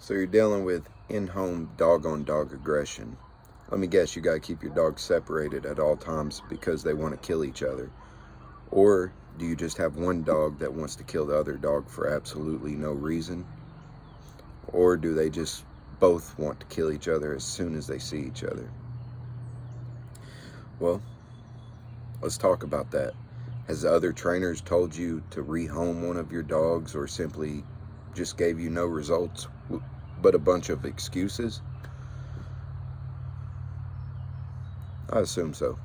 So you're dealing with in-home dog-on-dog aggression. Let me guess, you got to keep your dogs separated at all times because they want to kill each other. Or do you just have one dog that wants to kill the other dog for absolutely no reason? Or do they just both want to kill each other as soon as they see each other? Well, let's talk about that. Has the other trainers told you to rehome one of your dogs, or simply just gave you no results but a bunch of excuses? I assume so.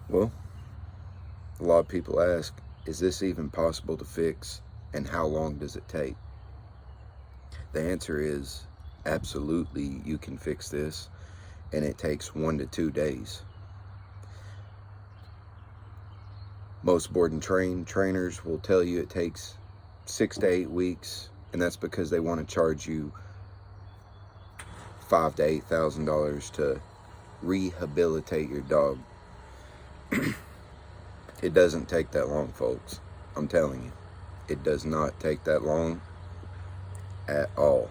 Well, a lot of people ask, is this even possible to fix, and how long does it take? The answer is absolutely you can fix this, and it takes 1 to 2 days. Most board and train trainers will tell you it takes 6 to 8 weeks, and that's because they want to charge you $5,000 to $8,000 to rehabilitate your dog. It doesn't take that long, folks. I'm telling you, it does not take that long at all.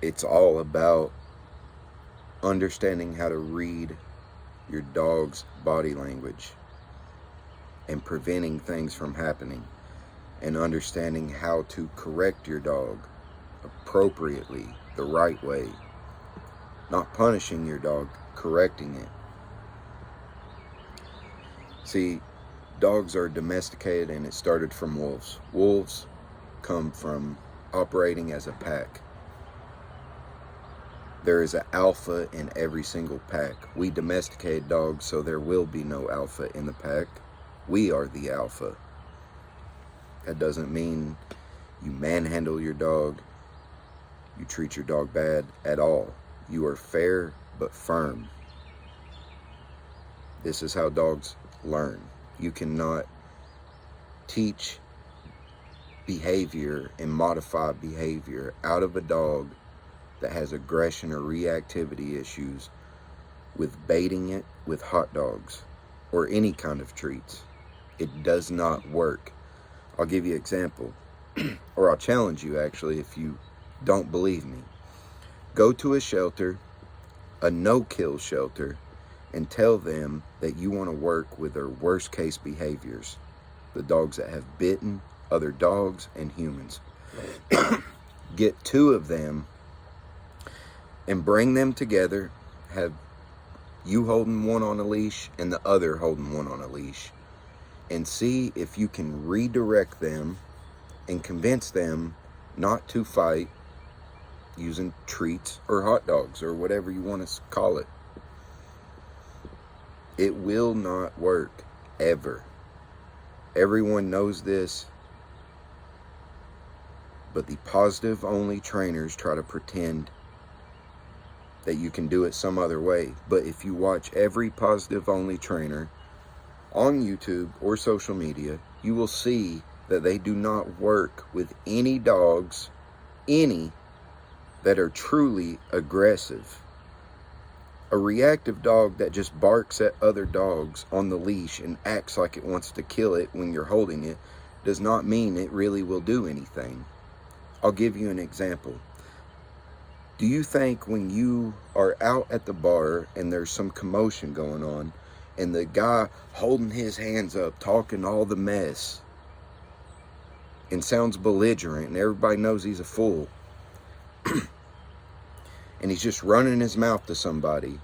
It's all about understanding how to read your dog's body language and preventing things from happening, and understanding how to correct your dog appropriately, the right way. Not punishing your dog, correcting it. See, dogs are domesticated, and it started from wolves. Wolves come from operating as a pack. There is an alpha in every single pack. We domesticated dogs, so there will be no alpha in the pack. We are the alpha. That doesn't mean you manhandle your dog, you treat your dog bad at all. You are fair but firm. This is how dogs learn. You cannot teach behavior and modify behavior out of a dog that has aggression or reactivity issues with baiting it with hot dogs or any kind of treats. It does not work. I'll give you an example, or I'll challenge you actually if you don't believe me. Go to a shelter, a no-kill shelter, and tell them that you want to work with their worst case behaviors, the dogs that have bitten other dogs and humans. Get 2 of them and bring them together, have you holding one on a leash and the other holding one on a leash, and see if you can redirect them and convince them not to fight using treats or hot dogs or whatever you want to call it. It will not work, ever. Everyone knows this, but the positive only trainers try to pretend that you can do it some other way. But if you watch every positive only trainer on YouTube or social media, you will see that they do not work with any dogs, that are truly aggressive. A reactive dog that just barks at other dogs on the leash and acts like it wants to kill it when you're holding it does not mean it really will do anything. I'll give you an example. Do you think when you are out at the bar and there's some commotion going on, and the guy holding his hands up, talking all the mess, and sounds belligerent, and everybody knows he's a fool, and he's just running his mouth to somebody,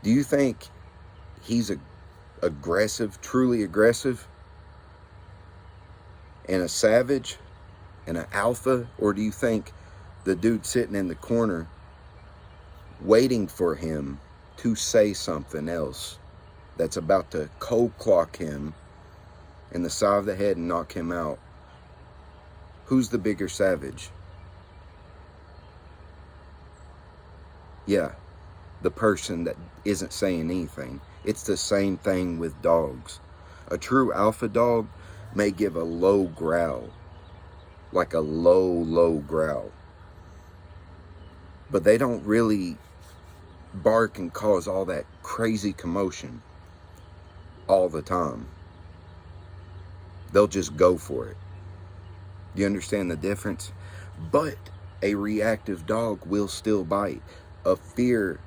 do you think he's aggressive, truly aggressive, and a savage, and an alpha? Or do you think the dude sitting in the corner waiting for him to say something else that's about to cold clock him in the side of the head and knock him out? Who's the bigger savage? Yeah, the person that isn't saying anything. It's the same thing with dogs. A true alpha dog may give a low growl, like a low growl, but they don't really bark and cause all that crazy commotion all the time. They'll just go for it. You understand the difference? But a reactive dog will still bite. A fear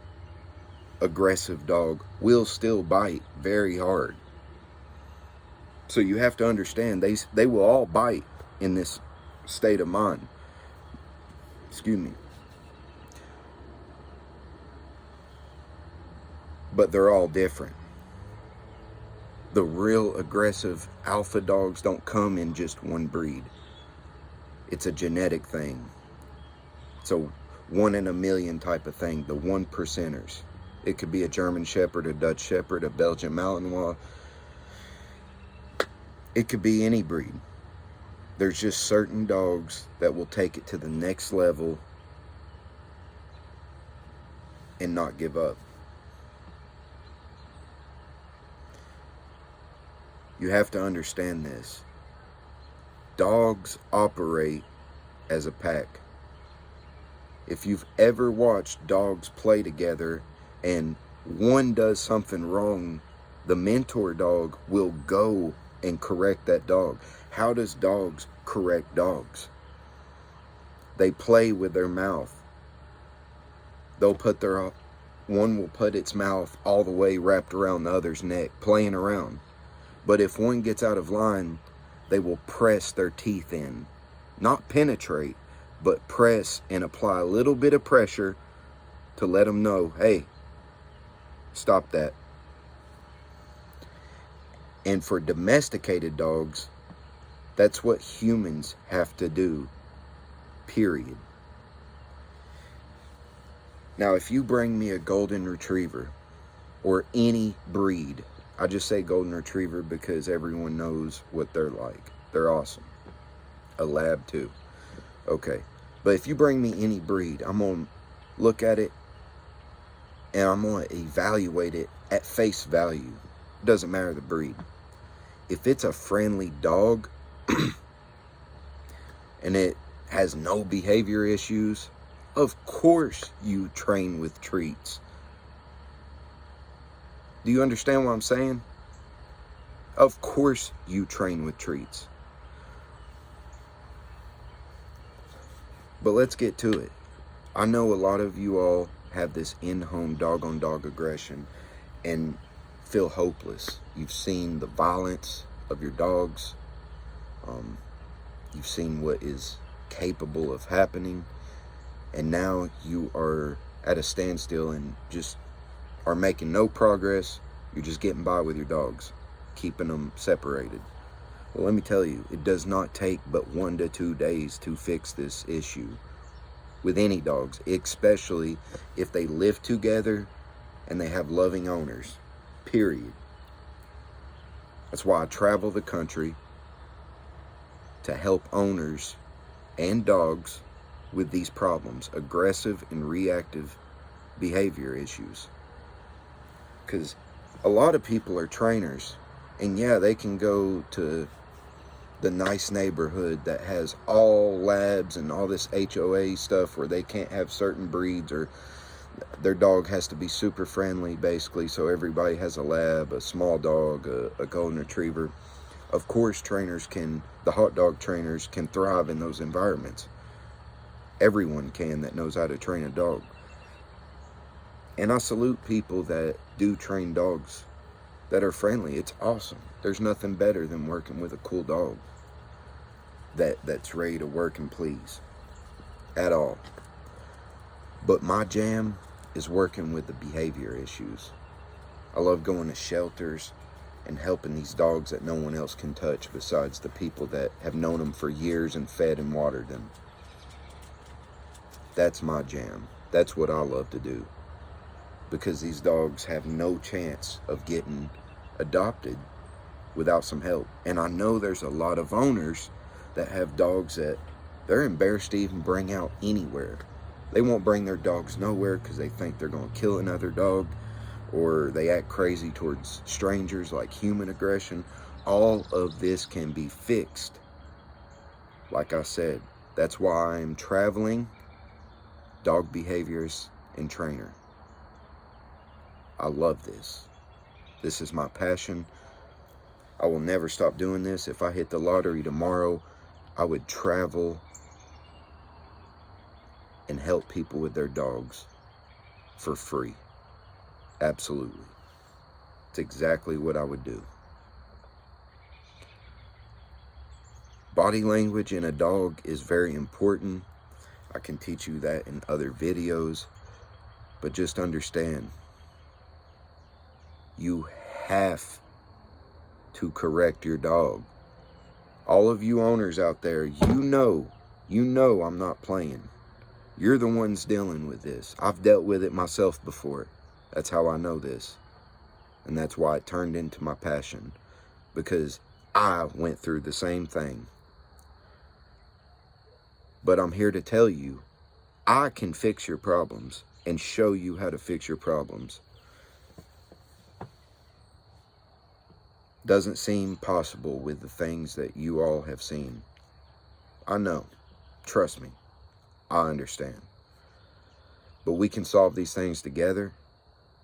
aggressive dog will still bite very hard. So you have to understand they will all bite in this state of mind. Excuse me. But they're all different. The real aggressive alpha dogs don't come in just one breed. It's a genetic thing. It's a 1 in a million type of thing, the 1%ers. It could be a German Shepherd, a Dutch Shepherd, a Belgian Malinois. It could be any breed. There's just certain dogs that will take it to the next level and not give up. You have to understand this. Dogs operate as a pack. If you've ever watched dogs play together and one does something wrong, the mentor dog will go and correct that dog. How does dogs correct dogs? They play with their mouth. One will put its mouth all the way wrapped around the other's neck, playing around. But if one gets out of line, they will press their teeth in. Not penetrate, but press and apply a little bit of pressure to let them know, hey, stop that. And for domesticated dogs, that's what humans have to do, period. Now, if you bring me a golden retriever or any breed, I just say golden retriever because everyone knows what they're like. They're awesome. A lab too. Okay. But if you bring me any breed, I'm going to look at it and I'm going to evaluate it at face value. It doesn't matter the breed. If it's a friendly dog and it has no behavior issues, of course you train with treats. Do you understand what I'm saying? Of course you train with treats. But let's get to it. I know a lot of you all have this in-home dog-on-dog aggression and feel hopeless. You've seen the violence of your dogs. You've seen what is capable of happening. And now you are at a standstill and just are making no progress. You're just getting by with your dogs, keeping them separated. Well, let me tell you, it does not take but 1 to 2 days to fix this issue with any dogs, especially if they live together and they have loving owners, period. That's why I travel the country to help owners and dogs with these problems, aggressive and reactive behavior issues. Because a lot of people are trainers, and yeah, they can go to the nice neighborhood that has all labs and all this HOA stuff where they can't have certain breeds, or their dog has to be super friendly basically, so everybody has a lab, a small dog, a golden retriever. Of course the hot dog trainers can thrive in those environments. Everyone can that knows how to train a dog. And I salute people that do train dogs that are friendly. It's awesome. There's nothing better than working with a cool dog that's ready to work and please at all. But my jam is working with the behavior issues. I love going to shelters and helping these dogs that no one else can touch besides the people that have known them for years and fed and watered them. That's my jam. That's what I love to do. Because these dogs have no chance of getting adopted without some help. And I know there's a lot of owners that have dogs that they're embarrassed to even bring out anywhere. They won't bring their dogs nowhere because they think they're going to kill another dog, or they act crazy towards strangers, like human aggression. All of this can be fixed. Like I said, that's why I'm traveling dog behaviorist and trainer. I love this. This is my passion. I will never stop doing this. If I hit the lottery tomorrow, I would travel and help people with their dogs for free. Absolutely. It's exactly what I would do. Body language in a dog is very important. I can teach you that in other videos, but just understand, you have to correct your dog. All of you owners out there, you know I'm not playing. You're the ones dealing with this. I've dealt with it myself before. That's how I know this. And that's why it turned into my passion, because I went through the same thing. But I'm here to tell you, I can fix your problems and show you how to fix your problems. Doesn't seem possible with the things that you all have seen. I know. Trust me. I understand. But we can solve these things together.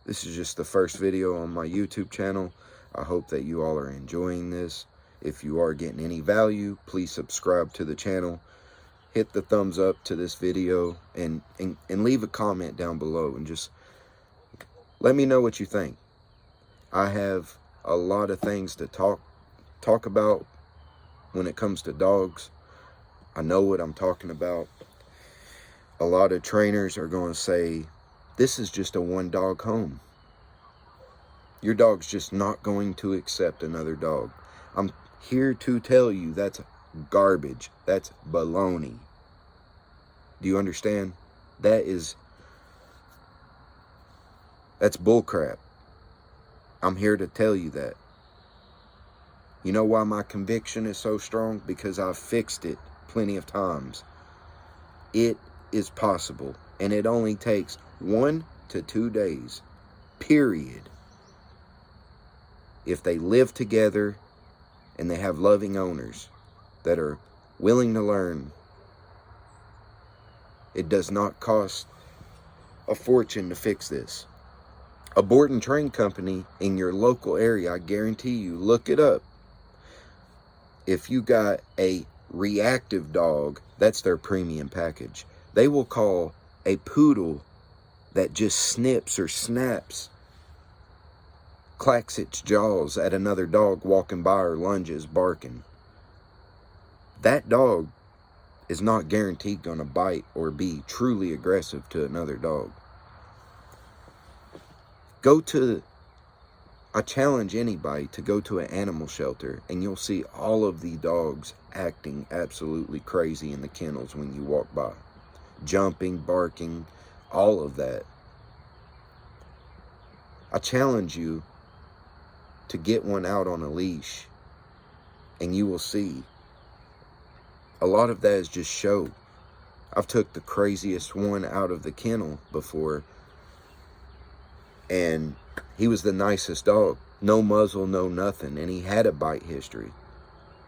This is just the first video on my YouTube channel. I hope that you all are enjoying this. If you are getting any value, please subscribe to the channel. Hit the thumbs up to this video and leave a comment down below and just let me know what you think. I have a lot of things to talk about when it comes to dogs. I know what I'm talking about. A lot of trainers are going to say, this is just a one dog home. Your dog's just not going to accept another dog. I'm here to tell you that's garbage. That's baloney. Do you understand? That's bullcrap. I'm here to tell you that. You know why my conviction is so strong? Because I've fixed it plenty of times. It is possible, and it only takes 1 to 2 days, period. If they live together and they have loving owners that are willing to learn. It does not cost a fortune to fix this. A board and train company in your local area, I guarantee you, look it up. If you got a reactive dog, that's their premium package. They will call a poodle that just snips or snaps, clacks its jaws at another dog walking by or lunges, barking. That dog is not guaranteed going to bite or be truly aggressive to another dog. I challenge anybody to go to an animal shelter and you'll see all of the dogs acting absolutely crazy in the kennels when you walk by. Jumping, barking, all of that. I challenge you to get one out on a leash and you will see a lot of that is just show. I've took the craziest one out of the kennel before, and he was the nicest dog. No muzzle, no nothing, and he had a bite history.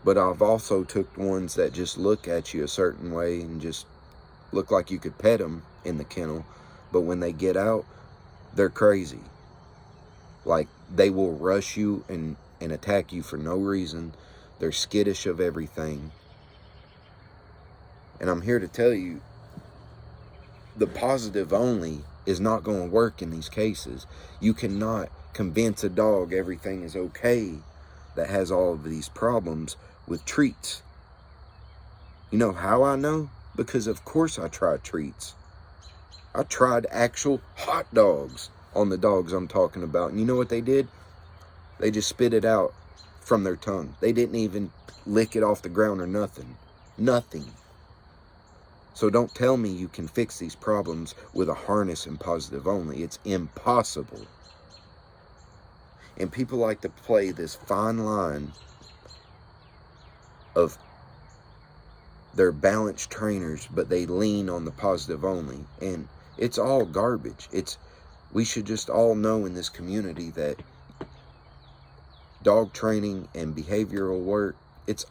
But I've also took ones that just look at you a certain way and just look like you could pet them in the kennel, but when they get out, they're crazy. Like, they will rush you and attack you for no reason. They're skittish of everything. And I'm here to tell you, the positive only is not going to work in these cases. You cannot convince a dog everything is okay that has all of these problems with treats. You know how I know? Because of course I tried treats. I tried actual hot dogs on the dogs I'm talking about. And you know what they did? They just spit it out from their tongue. They didn't even lick it off the ground or nothing. Nothing. So don't tell me you can fix these problems with a harness and positive only. It's impossible. And people like to play this fine line of they're balanced trainers, but they lean on the positive only. And it's all garbage. We should just all know in this community that dog training and behavioral work, it's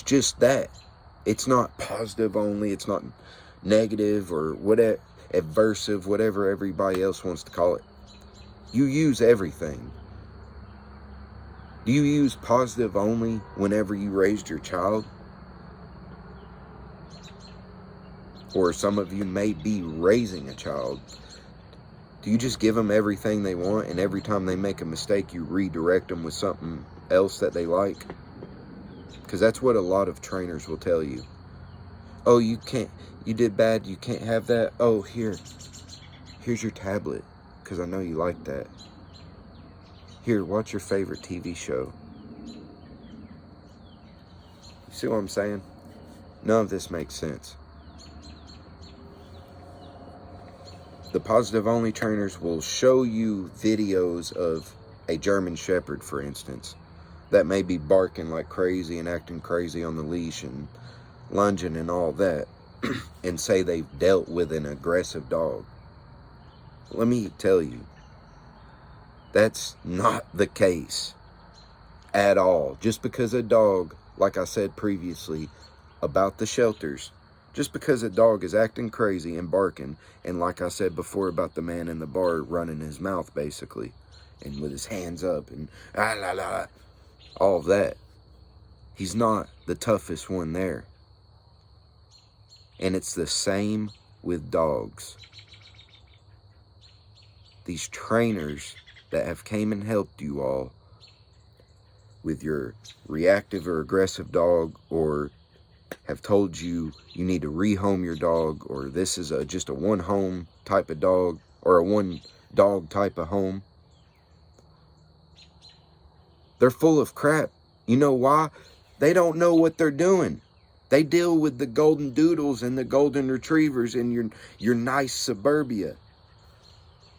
just that. It's not positive only. It's not negative or whatever, aversive, whatever everybody else wants to call it. You use everything. Do you use positive only whenever you raised your child? Or some of you may be raising a child. Do you just give them everything they want, and every time they make a mistake, you redirect them with something else that they like? Because that's what a lot of trainers will tell you. Oh, you did bad, you can't have that. Oh, here's your tablet, because I know you like that. Here, watch your favorite TV show. You see what I'm saying? None of this makes sense. The positive only trainers will show you videos of a German Shepherd, for instance, that may be barking like crazy and acting crazy on the leash and lunging and all that, and say they've dealt with an aggressive dog. Let me tell you, that's not the case at all. Just because a dog, like I said previously about the shelters, just because a dog is acting crazy and barking, and like I said before about the man in the bar running his mouth basically, and with his hands up and all of that, he's not the toughest one there. And it's the same with dogs. These trainers that have came and helped you all with your reactive or aggressive dog, or have told you you need to rehome your dog, or this is just a one home type of dog, or a one dog type of home, they're full of crap. You know why? They don't know what they're doing. They deal with the golden doodles and the golden retrievers in your nice suburbia,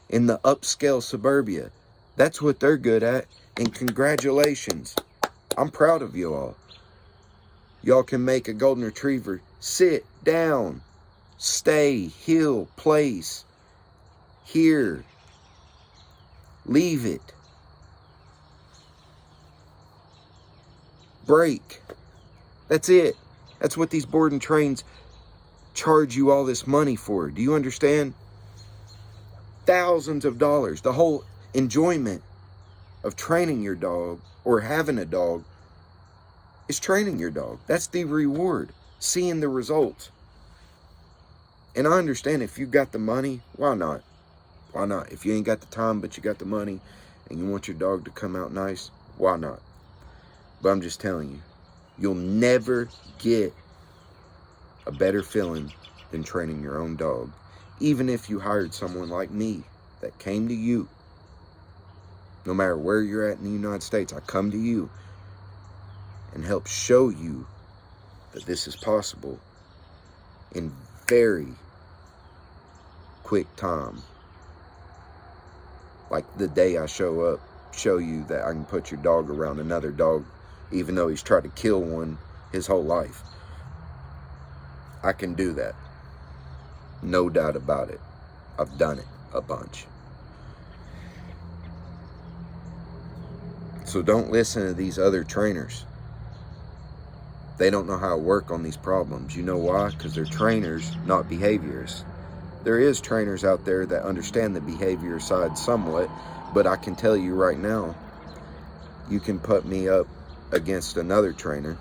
in the upscale suburbia. That's what they're good at. And congratulations. I'm proud of you all. Y'all can make a golden retriever sit down, stay, heel, place, here, leave it, break. That's it. That's what these board and trains charge you all this money for. Do you understand? Thousands of dollars. The whole enjoyment of training your dog or having a dog is training your dog. That's the reward, seeing the results. And I understand if you got the money, why not? Why not? If you ain't got the time, but you got the money and you want your dog to come out nice, why not? But I'm just telling you, you'll never get a better feeling than training your own dog. Even if you hired someone like me that came to you, no matter where you're at in the United States, I come to you and help show you that this is possible in very quick time. Like the day I show you that I can put your dog around another dog, even though he's tried to kill one his whole life. I can do that. No doubt about it. I've done it a bunch. So don't listen to these other trainers. They don't know how to work on these problems. You know why? Because they're trainers, not behaviorists. There is trainers out there that understand the behavior side somewhat, but I can tell you right now, you can put me up against another trainer.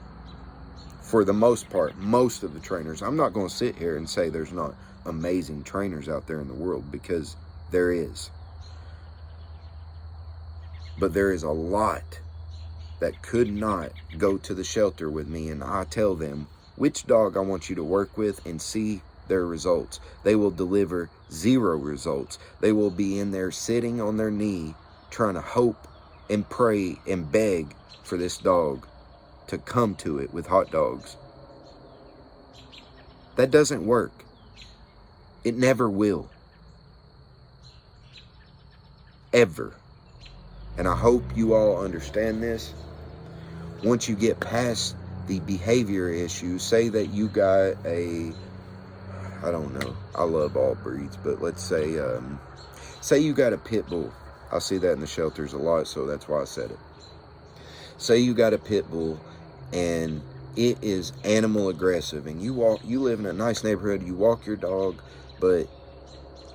For the most part, most of the trainers, I'm not going to sit here and say there's not amazing trainers out there in the world, because there is. But there is a lot that could not go to the shelter with me and I tell them which dog I want you to work with and see their results. They will deliver 0 results. They will be in there sitting on their knee trying to hope and pray and beg for this dog to come to it with hot dogs. That doesn't work. It never will. Ever. And I hope you all understand this. Once you get past the behavior issues, say that you got I don't know, I love all breeds, but let's say you got a pit bull. I see that in the shelters a lot, so that's why I said it. Say you got a pit bull and it is animal aggressive, and you live in a nice neighborhood, you walk your dog, but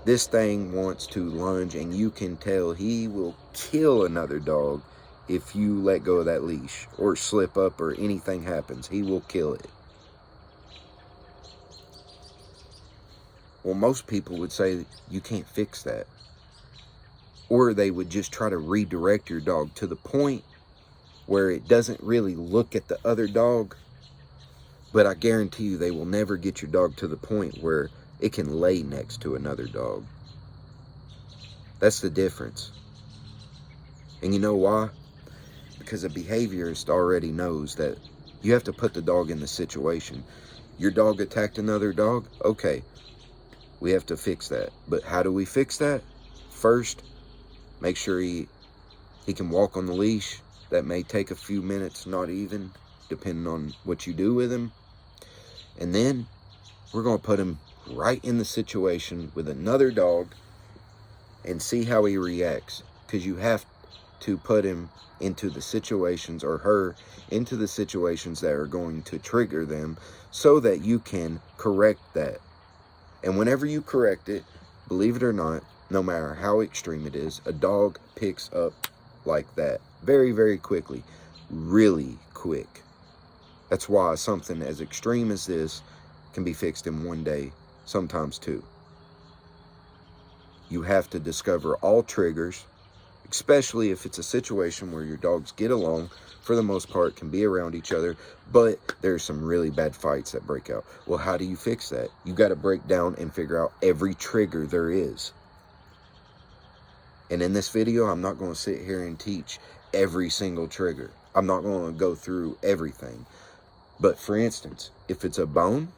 this thing wants to lunge, and you can tell he will kill another dog if you let go of that leash or slip up or anything happens. He will kill it. Well, most people would say you can't fix that. Or they would just try to redirect your dog to the point where it doesn't really look at the other dog. But I guarantee you they will never get your dog to the point where it can lay next to another dog. That's the difference. And you know why? Because a behaviorist already knows that you have to put the dog in the situation. Your dog attacked another dog? Okay, we have to fix that. But how do we fix that? First, make sure he can walk on the leash. That may take a few minutes, not even, depending on what you do with him. And then we're going to put him right in the situation with another dog and see how he reacts. Because you have to put him into the situations, or her into the situations that are going to trigger them, so that you can correct that. And whenever you correct it, believe it or not, no matter how extreme it is, a dog picks up like that very, very quickly. Really quick. That's why something as extreme as this can be fixed in one day, sometimes two. You have to discover all triggers, especially if it's a situation where your dogs get along, for the most part, can be around each other, but there's some really bad fights that break out. Well, how do you fix that? You got to break down and figure out every trigger there is. And in this video, I'm not going to sit here and teach every single trigger. I'm not going to go through everything. But for instance, if it's a bone,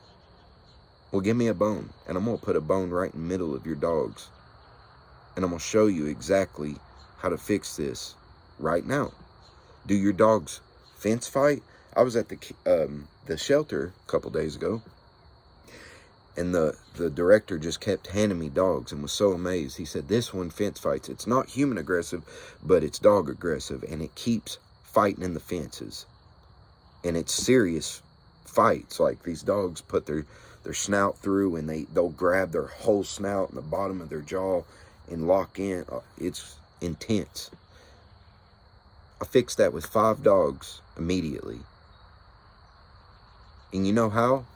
well, give me a bone. And I'm going to put a bone right in the middle of your dogs. And I'm going to show you exactly how to fix this right now. Do your dogs fence fight? I was at the shelter a couple days ago, and the director just kept handing me dogs and was so amazed. He said, this one fence fights. It's not human aggressive, but it's dog aggressive, and it keeps fighting in the fences. And it's serious fights. Like, these dogs put their snout through, and they'll grab their whole snout and the bottom of their jaw and lock in. It's intense. I fixed that with 5 dogs immediately. And you know how?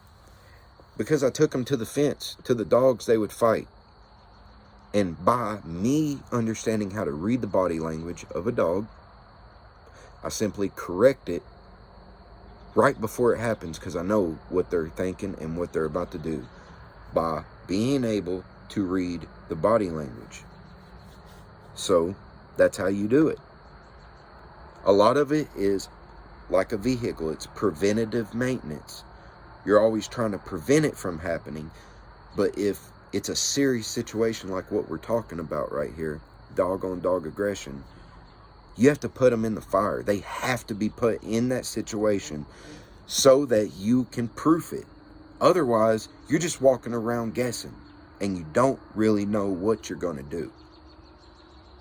Because I took them to the fence, to the dogs they would fight. And by me understanding how to read the body language of a dog, I simply correct it right before it happens, because I know what they're thinking and what they're about to do, by being able to read the body language. So that's how you do it. A lot of it is like a vehicle. It's preventative maintenance. You're always trying to prevent it from happening. But if it's a serious situation like what we're talking about right here, dog on dog aggression, you have to put them in the fire. They have to be put in that situation so that you can proof it. Otherwise, you're just walking around guessing, and you don't really know what you're going to do.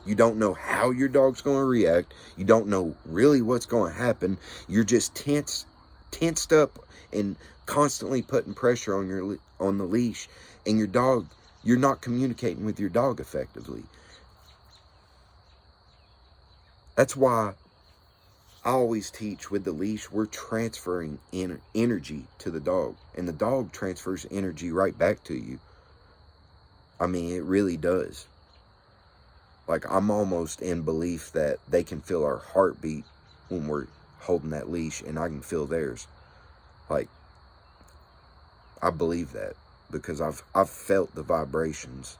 You don't know how your dog's going to react. You don't know really what's going to happen. You're just tensed up and constantly putting pressure on the leash, and your dog, you're not communicating with your dog effectively. That's why I always teach with the leash, we're transferring energy to the dog, and the dog transfers energy right back to you. I mean, it really does. Like, I'm almost in belief that they can feel our heartbeat when we're holding that leash, and I can feel theirs. Like, I believe that because I've felt the vibrations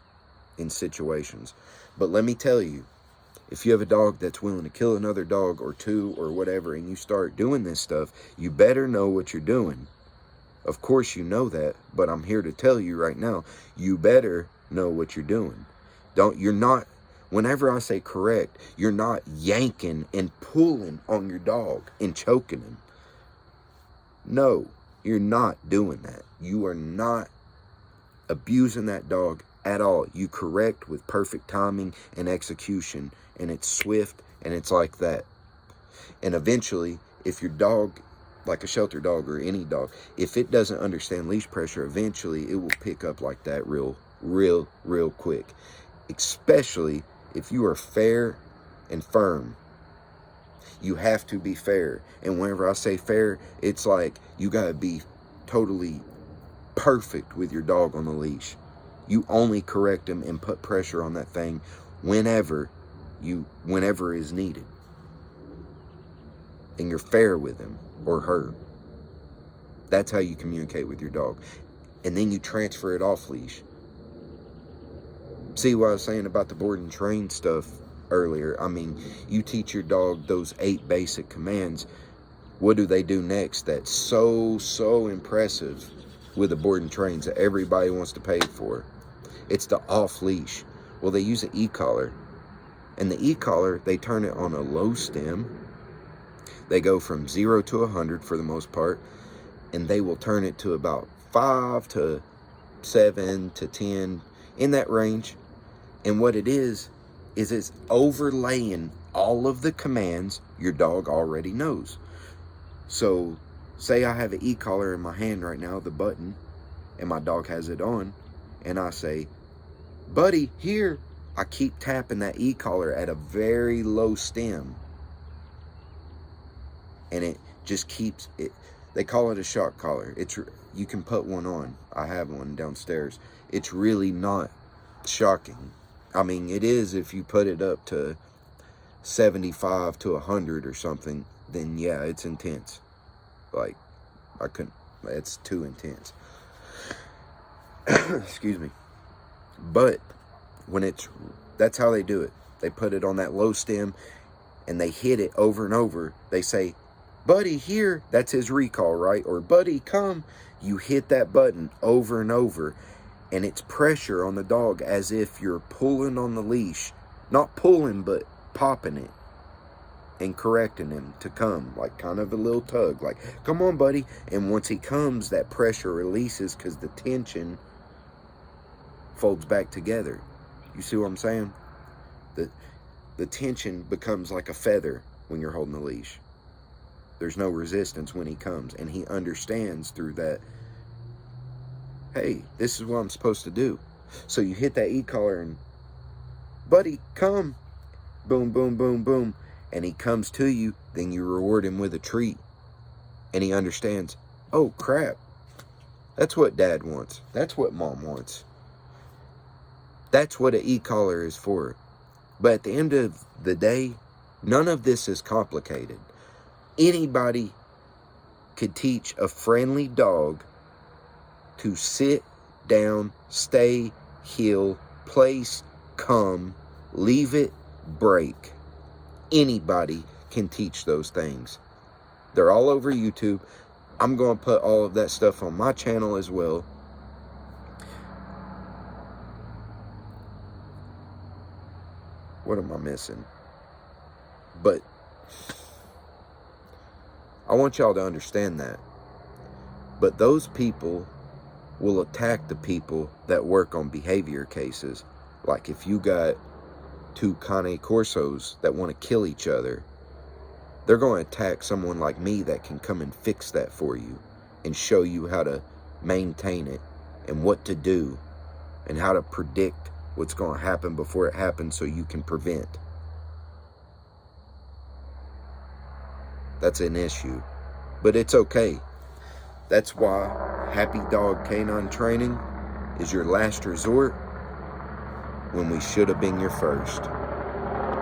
in situations. But let me tell you, if you have a dog that's willing to kill another dog or two or whatever, and you start doing this stuff, you better know what you're doing. Of course you know that, but I'm here to tell you right now, you better know what you're doing. Whenever I say correct, you're not yanking and pulling on your dog and choking him. No, you're not doing that. You are not abusing that dog at all. You correct with perfect timing and execution, and it's swift, and it's like that. And eventually, if your dog, like a shelter dog or any dog, if it doesn't understand leash pressure, eventually it will pick up like that real quick. Especially if you are fair and firm. You have to be fair. And whenever I say fair, it's like you got to be totally perfect with your dog on the leash. You only correct him and put pressure on that thing whenever is needed. And you're fair with him or her. That's how you communicate with your dog. And then you transfer it off leash. See what I was saying about the board and train stuff earlier? I mean, you teach your dog those 8 basic commands. What do they do next that's so impressive with the board and trains that everybody wants to pay for? It's the off leash. Well, they use an e-collar. And the e-collar, they turn it on a low stem. They go from 0 to 100 for the most part. And they will turn it to about 5 to 7 to 10, in that range. And what it is it's overlaying all of the commands your dog already knows. So, say I have an e-collar in my hand right now, the button, and my dog has it on, and I say, buddy, here. I keep tapping that e-collar at a very low stem. And it just keeps it. They call it a shock collar. You can put one on. I have one downstairs. It's really not shocking. I mean, it is if you put it up to 75 to 100 or something, then yeah, it's intense. Like, it's too intense. Excuse me. But that's how they do it. They put it on that low stem and they hit it over and over. They say, buddy, here. That's his recall, right? Or buddy, come. You hit that button over and over. And it's pressure on the dog as if you're pulling on the leash. Not pulling, but popping it. And correcting him to come. Like kind of a little tug. Like, come on, buddy. And once he comes, that pressure releases because the tension folds back together. You see what I'm saying? The tension becomes like a feather when you're holding the leash. There's no resistance when he comes. And he understands through that, hey, this is what I'm supposed to do. So you hit that e-collar and, buddy, come. Boom, boom, boom, boom. And he comes to you, then you reward him with a treat. And he understands, oh, crap. That's what dad wants. That's what mom wants. That's what an e-collar is for. But at the end of the day, none of this is complicated. Anybody could teach a friendly dog to sit down, stay, heel, place, come, leave it, break. Anybody can teach those things. They're all over YouTube. I'm going to put all of that stuff on my channel as well. What am I missing? But I want y'all to understand that. But those people will attack the people that work on behavior cases. Like if you got 2 Cane Corsos that want to kill each other, they're going to attack someone like me that can come and fix that for you and show you how to maintain it and what to do and how to predict what's going to happen before it happens so you can prevent. That's an issue. But it's okay. That's why Happy Dog Canine Training is your last resort when we should have been your first.